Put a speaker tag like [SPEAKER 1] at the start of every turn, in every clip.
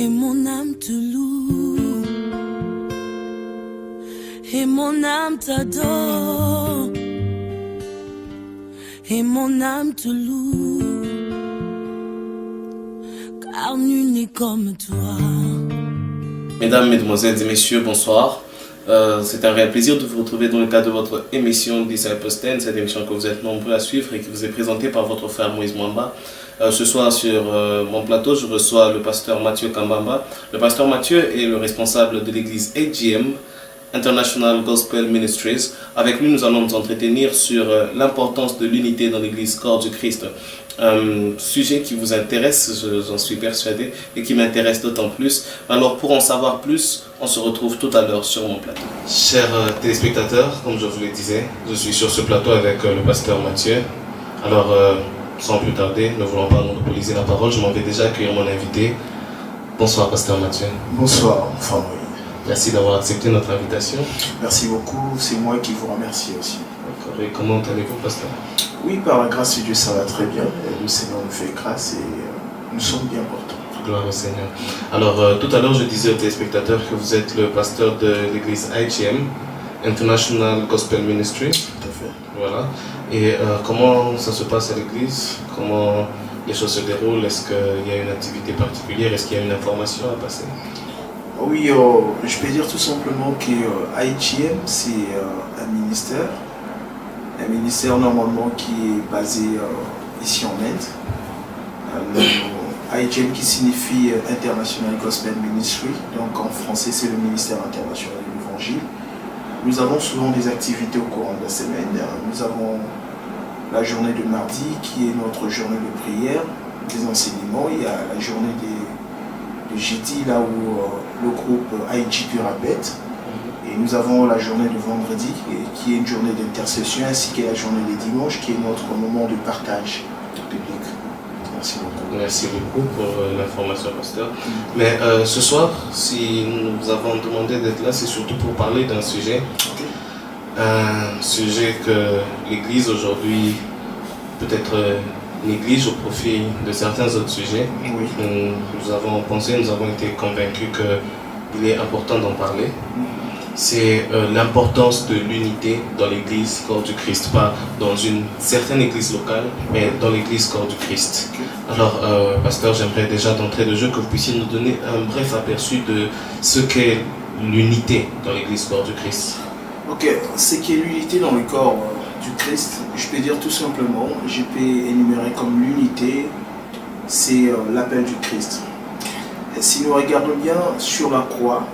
[SPEAKER 1] Et mon âme te loue, et mon âme t'adore, et mon âme te loue, car nul n'est comme toi.
[SPEAKER 2] Mesdames, Mesdemoiselles et Messieurs, bonsoir. C'est un réel plaisir de vous retrouver dans le cadre de votre émission Disciples 10, cette émission que vous êtes nombreux à suivre et qui vous est présentée par votre frère Moïse Mwamba. Ce soir sur mon plateau, je reçois le pasteur Mathieu Kambamba. Le pasteur Mathieu est le responsable de l'église AGM, International Gospel Ministries. Avec lui, nous allons nous entretenir sur l'importance de l'unité dans l'église corps du Christ. Un sujet qui vous intéresse, j'en suis persuadé, et qui m'intéresse d'autant plus. Alors pour en savoir plus, on se retrouve tout à l'heure sur mon plateau. Chers téléspectateurs, comme je vous le disais, je suis sur ce plateau avec le pasteur Mathieu. Alors sans plus tarder, ne voulant pas monopoliser la parole, je m'en vais déjà accueillir mon invité. Bonsoir pasteur Mathieu.
[SPEAKER 3] Bonsoir, enfin oui.
[SPEAKER 2] Merci d'avoir accepté notre invitation.
[SPEAKER 3] Merci beaucoup, c'est moi qui vous remercie aussi.
[SPEAKER 2] D'accord. Et comment allez-vous, pasteur?
[SPEAKER 3] Oui, par la grâce de Dieu, ça va très bien. Le Seigneur nous fait grâce et nous sommes bien portants.
[SPEAKER 2] Gloire au Seigneur. Alors, tout à l'heure, je disais aux téléspectateurs que vous êtes le pasteur de l'église IGM, International Gospel Ministry.
[SPEAKER 3] Tout à fait.
[SPEAKER 2] Voilà. Et comment ça se passe à l'église? Comment les choses se déroulent? Est-ce qu'il y a une activité particulière? Est-ce qu'il y a une information à passer?
[SPEAKER 3] Oui, je peux dire tout simplement que IGM, c'est un ministère. Un ministère normalement qui est basé ici en Inde. IGM qui signifie International Gospel Ministry. Donc en français, c'est le ministère international de l'évangile. Nous avons souvent des activités au courant de la semaine. Nous avons la journée de mardi qui est notre journée de prière, des enseignements. Il y a la journée de jeudi là où le groupe IGP répète. Et nous avons la journée de vendredi qui est une journée d'intercession ainsi que la journée des dimanches qui est notre moment de partage public. Merci beaucoup.
[SPEAKER 2] Merci beaucoup pour l'information, pasteur. Mais ce soir, si nous avons demandé d'être là, c'est surtout pour parler d'un sujet. Un sujet que l'Église aujourd'hui peut-être néglige au profit de certains autres sujets.
[SPEAKER 3] Oui.
[SPEAKER 2] Nous avons pensé, nous avons été convaincus qu'il est important d'en parler. C'est l'importance de l'unité dans l'église corps du Christ, pas dans une certaine église locale, mais dans l'église corps du Christ. Alors, pasteur, j'aimerais déjà d'entrée de jeu que vous puissiez nous donner un bref aperçu de ce qu'est l'unité dans l'église corps du Christ.
[SPEAKER 3] Ok, ce qu'est l'unité dans le corps du Christ, je peux dire tout simplement, je peux énumérer comme l'unité, c'est l'appel du Christ. Et si nous regardons bien sur la croix,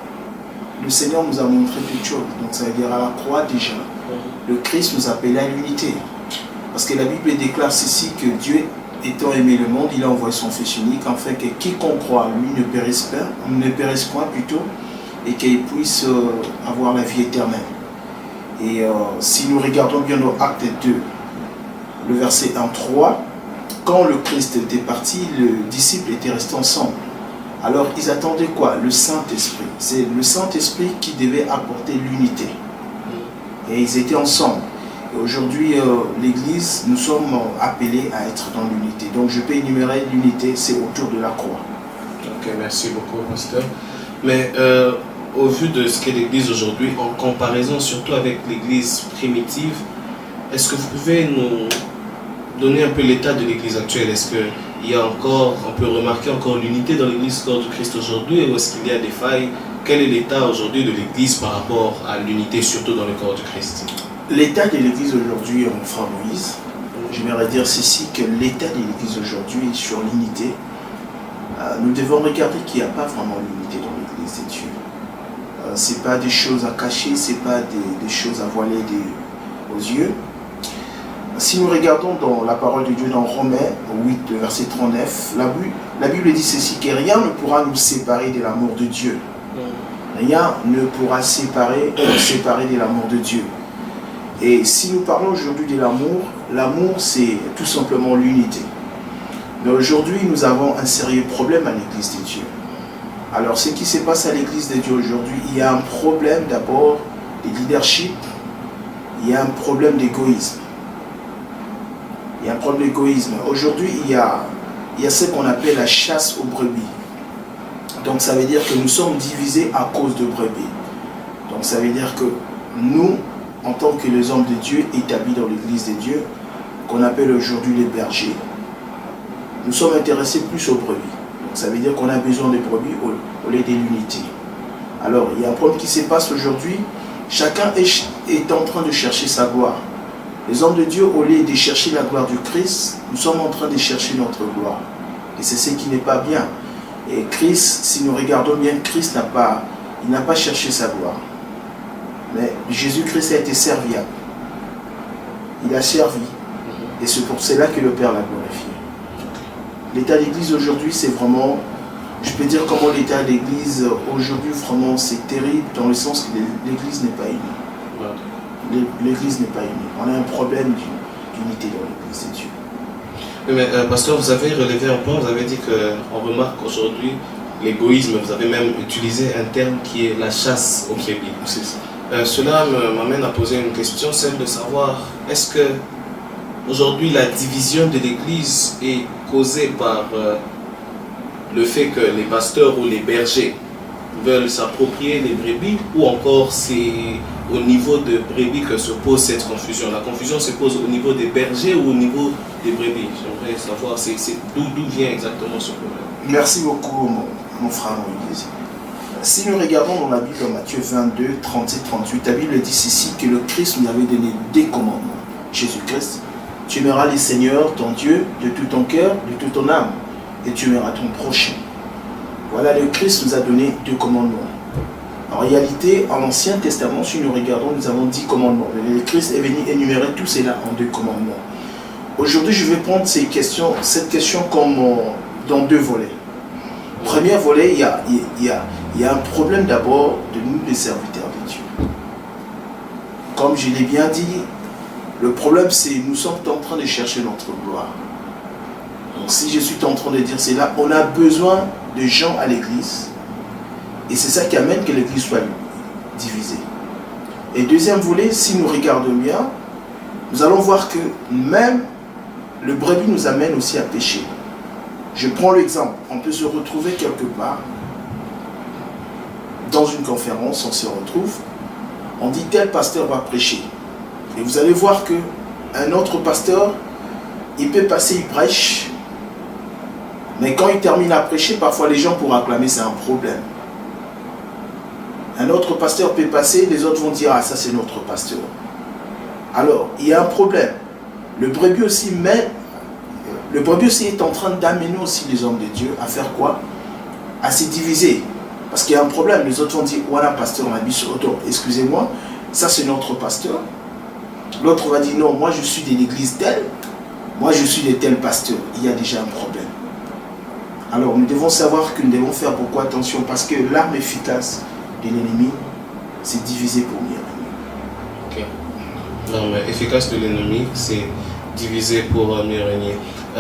[SPEAKER 3] le Seigneur nous a montré toutes choses. Donc ça veut dire à la croix déjà, le Christ nous appelait à l'unité. Parce que la Bible déclare ceci que Dieu étant aimé le monde, il a envoyé son Fils unique afin que quiconque croit en lui ne périsse point plutôt, et qu'il puisse avoir la vie éternelle. Et si nous regardons bien dans Acte 2, le verset 1-3, quand le Christ était parti, les disciples étaient restés ensemble. Alors ils attendaient quoi? Le Saint-Esprit. C'est le Saint-Esprit qui devait apporter l'unité. Et ils étaient ensemble. Et aujourd'hui, l'Église, nous sommes appelés à être dans l'unité. Donc je peux énumérer l'unité, c'est autour de la croix.
[SPEAKER 2] Ok, merci beaucoup, pasteur. Mais au vu de ce qu'est l'Église aujourd'hui, en comparaison surtout avec l'Église primitive, est-ce que vous pouvez nous donner un peu l'état de l'Église actuelle? Est-ce qu'il y a encore, on peut remarquer encore l'unité dans l'Église corps du Christ aujourd'hui, ou est-ce qu'il y a des failles? Quel est l'état aujourd'hui de l'Église par rapport à l'unité, surtout dans le corps du Christ?
[SPEAKER 3] L'état de l'Église aujourd'hui, mon frère Moïse, j'aimerais dire ceci, que l'état de l'Église aujourd'hui sur l'unité, nous devons regarder qu'il n'y a pas vraiment l'unité dans l'Église de Dieu. Ce n'est pas des choses à cacher, ce n'est pas des choses à voiler aux yeux. Si nous regardons dans la parole de Dieu dans Romains 8, verset 39, la Bible dit ceci, que rien ne pourra nous séparer de l'amour de Dieu. Rien ne pourra séparer de l'amour de Dieu. Et si nous parlons aujourd'hui de l'amour c'est tout simplement l'unité. Mais aujourd'hui, nous avons un sérieux problème à l'Église de Dieu. Alors, ce qui se passe à l'Église de Dieu aujourd'hui, il y a un problème d'abord de leadership, il y a un problème d'égoïsme. Il y a un problème d'égoïsme. Aujourd'hui, il y a ce qu'on appelle la chasse aux brebis. Donc ça veut dire que nous sommes divisés à cause de brebis. Donc ça veut dire que nous, en tant que les hommes de Dieu établis dans l'église de Dieu, qu'on appelle aujourd'hui les bergers, nous sommes intéressés plus aux brebis. Donc ça veut dire qu'on a besoin des brebis au lieu de l'unité. Alors il y a un problème qui se passe aujourd'hui. Chacun est en train de chercher sa gloire. Les hommes de Dieu, au lieu de chercher la gloire du Christ, nous sommes en train de chercher notre gloire. Et c'est ce qui n'est pas bien. Et Christ, si nous regardons bien, Christ n'a pas cherché sa gloire. Mais Jésus-Christ a été serviable. Il a servi. Et c'est pour cela que le Père l'a glorifié. L'état d'église aujourd'hui, c'est vraiment... Je peux dire comment l'état d'église aujourd'hui, vraiment, c'est terrible dans le sens que l'église n'est pas unie. L'église n'est pas unie. On a un problème d'unité dans l'église de Dieu.
[SPEAKER 2] Oui, mais pasteur, vous avez relevé un point, vous avez dit qu'on remarque aujourd'hui l'égoïsme, vous avez même utilisé un terme qui est la chasse aux brebis.
[SPEAKER 3] C'est ça.
[SPEAKER 2] Cela m'amène à poser une question, celle de savoir, est-ce que aujourd'hui la division de l'église est causée par le fait que les pasteurs ou les bergers veulent s'approprier les brebis, ou encore c'est au niveau de brebis que se pose cette confusion? La confusion se pose au niveau des bergers ou au niveau des brebis? J'aimerais savoir d'où vient exactement ce problème.
[SPEAKER 3] Merci beaucoup, mon frère Moïse. Si nous regardons dans la Bible, en Matthieu 22, 37-38, la Bible dit ici que le Christ nous avait donné des commandements. Jésus-Christ, tu aimeras le Seigneur, ton Dieu, de tout ton cœur, de toute ton âme, et tu aimeras ton prochain. Voilà, le Christ nous a donné 2 commandements. En réalité, en l'Ancien Testament, si nous regardons, nous avons 10 commandements. Le Christ est venu énumérer tout cela en 2 commandements. Aujourd'hui, je vais prendre cette question comme dans 2 volets. Premier volet, il y a un problème d'abord de nous, les serviteurs de Dieu. Comme je l'ai bien dit, le problème c'est que nous sommes en train de chercher notre gloire. Donc si je suis en train de dire cela, on a besoin de gens à l'église. Et c'est ça qui amène que l'église soit divisée. Et deuxième volet, si nous regardons bien, nous allons voir que même le brebis nous amène aussi à pécher. Je prends l'exemple, on peut se retrouver quelque part, dans une conférence, on se retrouve, on dit tel pasteur va prêcher. Et vous allez voir qu'un autre pasteur, il peut passer, il prêche, mais quand il termine à prêcher, parfois les gens pour acclamer, c'est un problème. Un autre pasteur peut passer, les autres vont dire, ah ça c'est notre pasteur. Alors, il y a un problème. Le brebis aussi est en train d'amener aussi les hommes de Dieu à faire quoi? À se diviser. Parce qu'il y a un problème. Les autres vont dire, voilà pasteur, on a mis sur auto. Excusez-moi, ça c'est notre pasteur. L'autre va dire, non, moi je suis de l'église telle. Moi je suis de tel pasteur. Il y a déjà un problème. Alors nous devons savoir que nous devons faire beaucoup attention. Parce que l'arme efficace de l'ennemi, c'est diviser pour mieux régner.
[SPEAKER 2] Ok. L'arme efficace de l'ennemi, c'est diviser pour mieux régner.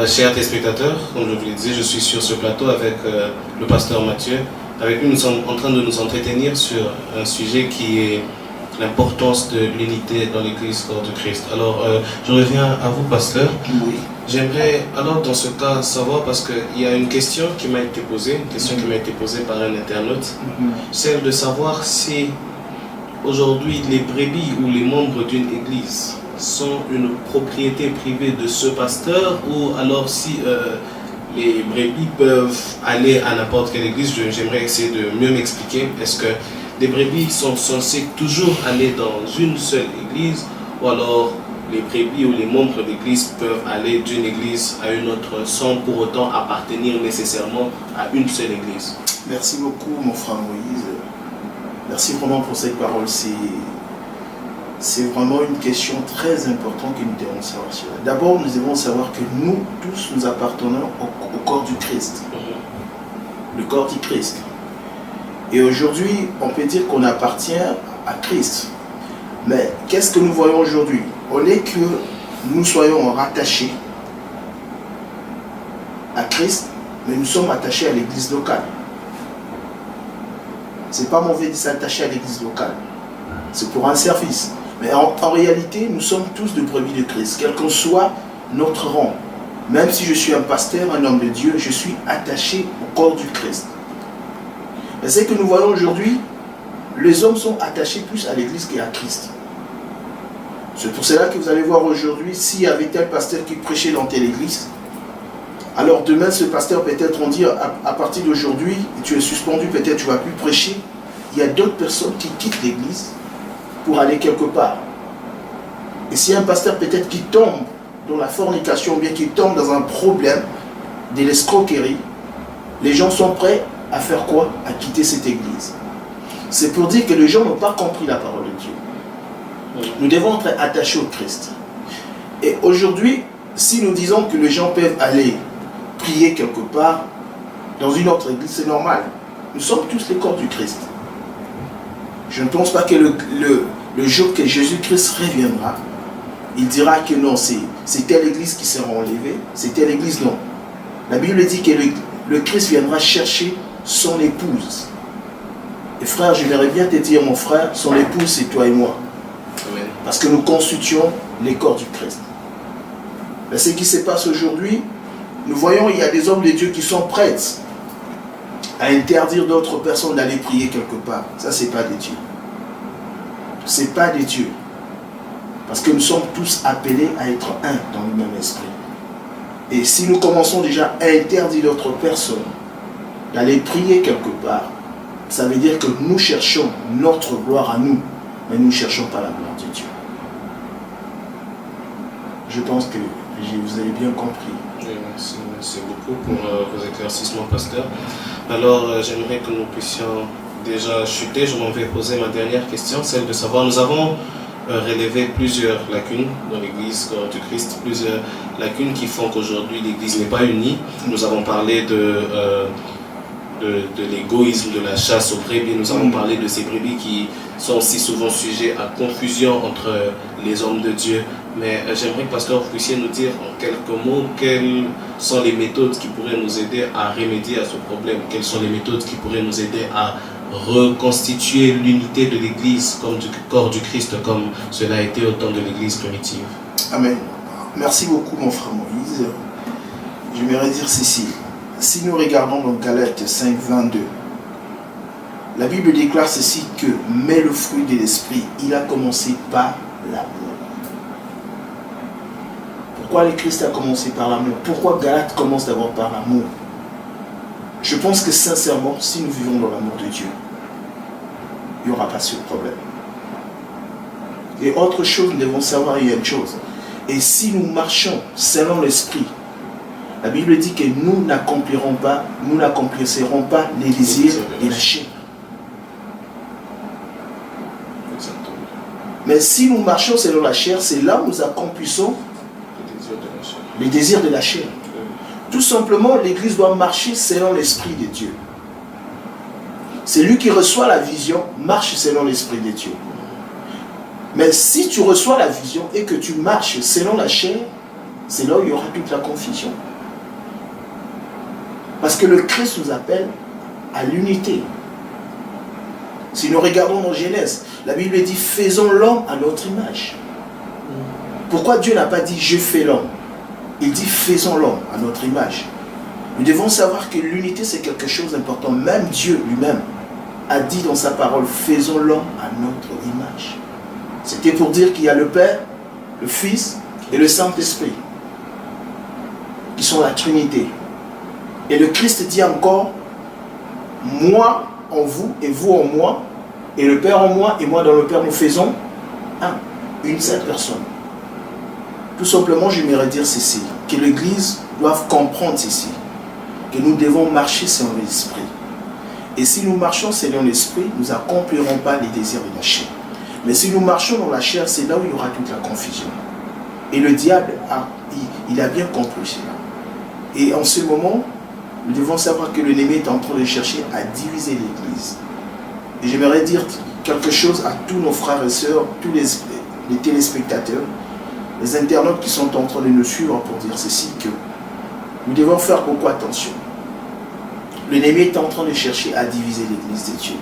[SPEAKER 2] Chers téléspectateurs, comme je vous le disais, je suis sur ce plateau avec le pasteur Mathieu. Avec lui, nous sommes en train de nous entretenir sur un sujet qui est l'importance de l'unité dans l'Église corps de Christ. Alors, je reviens à vous, pasteur.
[SPEAKER 3] Oui.
[SPEAKER 2] J'aimerais alors dans ce cas savoir, parce qu'il y a une question qui m'a été posée, par un internaute, celle de savoir si aujourd'hui les brebis ou les membres d'une église sont une propriété privée de ce pasteur, ou alors si les brebis peuvent aller à n'importe quelle église. J'aimerais essayer de mieux m'expliquer. Est-ce que les brebis sont censés toujours aller dans une seule église, ou alors les brebis ou les membres de l'église peuvent aller d'une église à une autre sans pour autant appartenir nécessairement à une seule église?
[SPEAKER 3] Merci beaucoup mon frère Moïse. Merci vraiment pour cette parole. C'est vraiment une question très importante que nous devons savoir. D'abord, nous devons savoir que nous tous, nous appartenons au corps du Christ. Le corps du Christ. Et aujourd'hui, on peut dire qu'on appartient à Christ. Mais qu'est-ce que nous voyons aujourd'hui? Au lieu que nous soyons rattachés à Christ, mais nous sommes attachés à l'église locale. C'est pas mauvais de s'attacher à l'église locale. C'est pour un service. Mais en réalité, nous sommes tous de brebis de Christ, quel qu'en soit notre rang. Même si je suis un pasteur, un homme de Dieu, je suis attaché au corps du Christ. Mais c'est que nous voyons aujourd'hui, les hommes sont attachés plus à l'église qu'à Christ. C'est pour cela que vous allez voir aujourd'hui, s'il y avait tel pasteur qui prêchait dans telle église, alors demain ce pasteur peut-être on dit à partir d'aujourd'hui, tu es suspendu, peut-être tu ne vas plus prêcher. Il y a d'autres personnes qui quittent l'église pour aller quelque part. Et s'il y a un pasteur peut-être qui tombe dans la fornication, ou bien qui tombe dans un problème de l'escroquerie, les gens sont prêts à faire quoi? À quitter cette église. C'est pour dire que les gens n'ont pas compris la parole de Dieu. Nous devons être attachés au Christ. Et aujourd'hui, si nous disons que les gens peuvent aller prier quelque part, dans une autre église, c'est normal. Nous sommes tous les corps du Christ. Je ne pense pas que le jour que Jésus-Christ reviendra, il dira que non, c'est telle église qui sera enlevée, c'est telle église, non. La Bible dit que le Christ viendra chercher son épouse. Et frère, je voudrais bien te dire, mon frère, son épouse, c'est toi et moi.
[SPEAKER 2] Amen.
[SPEAKER 3] Parce que nous constituons les corps du Christ. Mais ce qui se passe aujourd'hui, nous voyons, il y a des hommes de Dieu qui sont prêts à interdire d'autres personnes d'aller prier quelque part. Ça, c'est pas de Dieu. C'est pas de Dieu. Parce que nous sommes tous appelés à être un dans le même esprit. Et si nous commençons déjà à interdire d'autres personnes d'aller prier quelque part, ça veut dire que nous cherchons notre gloire à nous, mais nous ne cherchons pas la gloire de Dieu. Je pense que vous avez bien compris.
[SPEAKER 2] Oui, merci beaucoup pour vos éclaircissements, pasteur. Alors, j'aimerais que nous puissions déjà chuter. Je m'en vais poser ma dernière question, celle de savoir, nous avons relevé plusieurs lacunes dans l'Église du Christ, plusieurs lacunes qui font qu'aujourd'hui l'Église n'est pas unie. Nous avons parlé de l'égoïsme, de la chasse aux brebis. Nous avons parlé de ces brebis qui sont aussi souvent sujets à confusion entre les hommes de Dieu. Mais j'aimerais que, pasteur, vous puissiez nous dire en quelques mots quelles sont les méthodes qui pourraient nous aider à remédier à ce problème. Quelles sont les méthodes qui pourraient nous aider à reconstituer l'unité de l'Église comme du corps du Christ, comme cela a été au temps de l'Église primitive.
[SPEAKER 3] Amen. Merci beaucoup, mon frère Moïse. J'aimerais dire ceci. Si nous regardons dans Galates 5, 22, la Bible déclare ceci que « Mais le fruit de l'esprit, il a commencé par l'amour. » Pourquoi le Christ a commencé par l'amour? Pourquoi Galates commence d'abord par l'amour? Je pense que sincèrement, si nous vivons dans l'amour de Dieu, il n'y aura pas ce problème. Et autre chose, nous devons savoir, il y a une chose. Et si nous marchons selon l'esprit, la Bible dit que nous n'accomplirons pas, nous n'accomplirons pas les désirs de la chair. Mais si nous marchons selon la chair, c'est là où nous accomplissons les désirs de la chair. Tout simplement, l'Église doit marcher selon l'Esprit de Dieu. Celui qui reçoit la vision marche selon l'Esprit de Dieu. Mais si tu reçois la vision et que tu marches selon la chair, c'est là où il y aura toute la confusion. Parce que le Christ nous appelle à l'unité. Si nous regardons dans Genèse, la Bible dit « Faisons l'homme à notre image ». Pourquoi Dieu n'a pas dit « Je fais l'homme » ? Il dit « Faisons l'homme à notre image ». Nous devons savoir que l'unité c'est quelque chose d'important. Même Dieu lui-même a dit dans sa parole « Faisons l'homme à notre image ». C'était pour dire qu'il y a le Père, le Fils et le Saint-Esprit qui sont la Trinité. Et le Christ dit encore « Moi en vous et vous en moi, et le Père en moi et moi dans le Père, nous faisons un, une seule personne ». Tout simplement, j'aimerais dire ceci, que l'Église doit comprendre ceci, que nous devons marcher selon l'Esprit. Et si nous marchons selon l'Esprit, nous n'accomplirons pas les désirs de la chair. Mais si nous marchons dans la chair, c'est là où il y aura toute la confusion. Et le diable, il a bien compris cela. Et en ce moment, nous devons savoir que l'ennemi est en train de chercher à diviser l'Église. Et j'aimerais dire quelque chose à tous nos frères et sœurs, tous les téléspectateurs, les internautes qui sont en train de nous suivre pour dire ceci, que nous devons faire beaucoup attention. L'ennemi est en train de chercher à diviser l'Église de Dieu.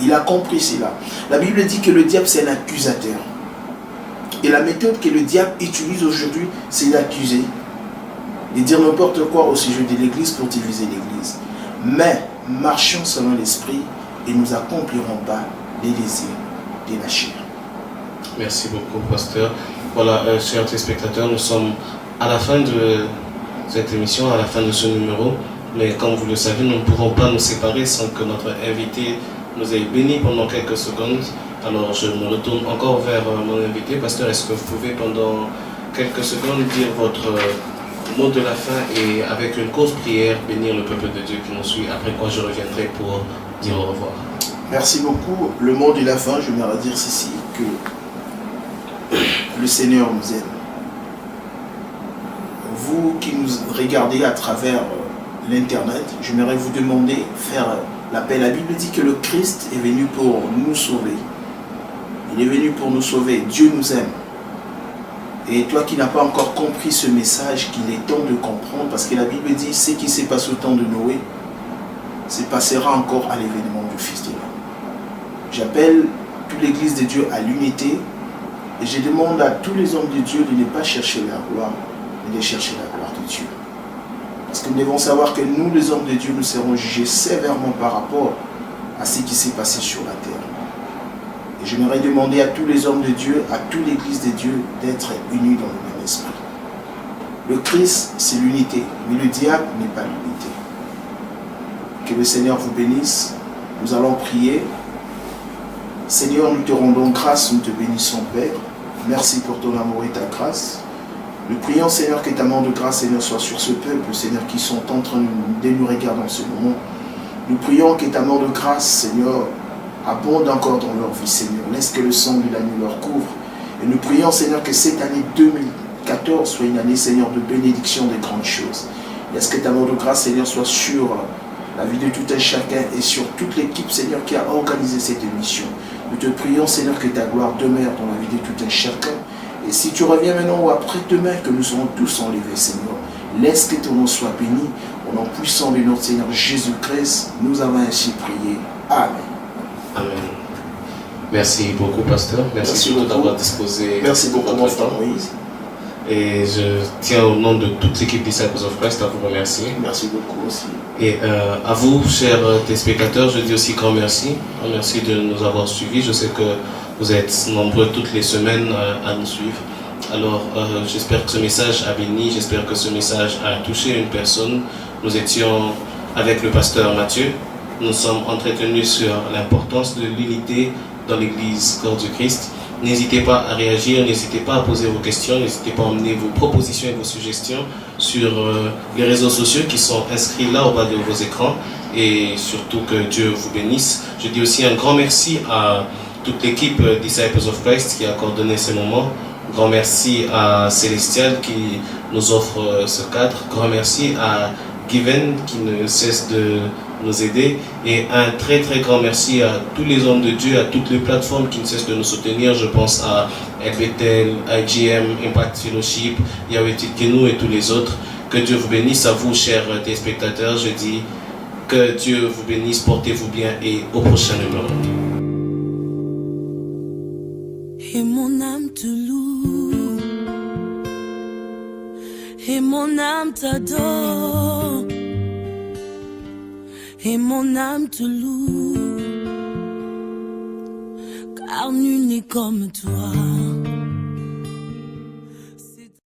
[SPEAKER 3] Il a compris cela. La Bible dit que le diable c'est un accusateur. Et la méthode que le diable utilise aujourd'hui, c'est d'accuser, de dire n'importe quoi au sujet de l'Église pour diviser l'Église. Mais marchions selon l'esprit et nous accomplirons pas les désirs de la chair.
[SPEAKER 2] Merci beaucoup, pasteur. Voilà, chers téléspectateurs, nous sommes à la fin de cette émission, à la fin de ce numéro. Mais comme vous le savez, nous ne pouvons pas nous séparer sans que notre invité nous ait bénis pendant quelques secondes. Alors, je me retourne encore vers mon invité. Pasteur, est-ce que vous pouvez pendant quelques secondes dire votre mot de la fin et avec une courte prière bénir le peuple de Dieu qui nous suit, après quoi je reviendrai pour dire au revoir.
[SPEAKER 3] Merci beaucoup. Le mot de la fin, je voudrais dire ceci, que le Seigneur nous aime. Vous qui nous regardez à travers l'Internet, j'aimerais vous demander, faire l'appel. La Bible dit que le Christ est venu pour nous sauver. Il est venu pour nous sauver. Dieu nous aime. Et toi qui n'as pas encore compris ce message, qu'il est temps de comprendre, parce que la Bible dit, ce qui s'est passé au temps de Noé, se passera encore à l'événement du Fils de l'homme. J'appelle toute l'Église de Dieu à l'unité, et je demande à tous les hommes de Dieu de ne pas chercher la gloire, mais de chercher la gloire de Dieu. Parce que nous devons savoir que nous, les hommes de Dieu, nous serons jugés sévèrement par rapport à ce qui s'est passé sur la terre. Et j'aimerais demander à tous les hommes de Dieu, à toute l'Église de Dieu, d'être unis dans le même esprit. Le Christ, c'est l'unité, mais le diable n'est pas l'unité. Que le Seigneur vous bénisse. Nous allons prier. Seigneur, nous te rendons grâce, nous te bénissons, Père. Merci pour ton amour et ta grâce. Nous prions, Seigneur, que ta main de grâce, Seigneur, soit sur ce peuple, Seigneur, qui sont en train de nous regarder en ce moment. Nous prions que ta main de grâce, Seigneur, abonde encore dans leur vie, Seigneur. Laisse que le sang de l'agneau leur couvre. Et nous prions, Seigneur, que cette année 2014 soit une année, Seigneur, de bénédiction, de grandes choses. Laisse que ta main de grâce, Seigneur, soit sur la vie de tout un chacun et sur toute l'équipe, Seigneur, qui a organisé cette émission. Nous te prions, Seigneur, que ta gloire demeure dans la vie de tout un chacun. Et si tu reviens maintenant ou après-demain, que nous serons tous enlevés, Seigneur, laisse que ton nom soit béni. Au nom puissant de notre Seigneur Jésus-Christ, nous avons ainsi prié. Amen.
[SPEAKER 2] Amen. Merci beaucoup, pasteur. Merci beaucoup d'avoir disposé.
[SPEAKER 3] Merci beaucoup, mon frère
[SPEAKER 2] temps.
[SPEAKER 3] Moïse.
[SPEAKER 2] Et je tiens au nom de toute l'équipe Disciples of Christ à vous remercier.
[SPEAKER 3] Merci beaucoup aussi.
[SPEAKER 2] Et à vous, chers téléspectateurs, je dis aussi grand merci. Merci de nous avoir suivis. Je sais que vous êtes nombreux toutes les semaines à nous suivre. Alors, j'espère que ce message a béni. J'espère que ce message a touché une personne. Nous étions avec le pasteur Mathieu. Nous sommes entretenus sur l'importance de l'unité dans l'Église Corps du Christ. N'hésitez pas à réagir, n'hésitez pas à poser vos questions, n'hésitez pas à emmener vos propositions et vos suggestions sur les réseaux sociaux qui sont inscrits là au bas de vos écrans. Et surtout que Dieu vous bénisse. Je dis aussi un grand merci à toute l'équipe Disciples of Christ qui a coordonné ces moments. Grand merci à Célestial qui nous offre ce cadre. Grand merci à Given qui ne cesse de nous aider, et un très très grand merci à tous les hommes de Dieu, à toutes les plateformes qui ne cessent de nous soutenir. Je pense à LBTL, IGM, Impact Fellowship, Yahweh Titkenu et tous les autres. Que Dieu vous bénisse. À vous, chers téléspectateurs, je dis que Dieu vous bénisse, portez-vous bien et au prochain numéro.
[SPEAKER 1] Et mon âme te loue, et mon âme t'adore, et mon âme te loue, car nul n'est comme toi.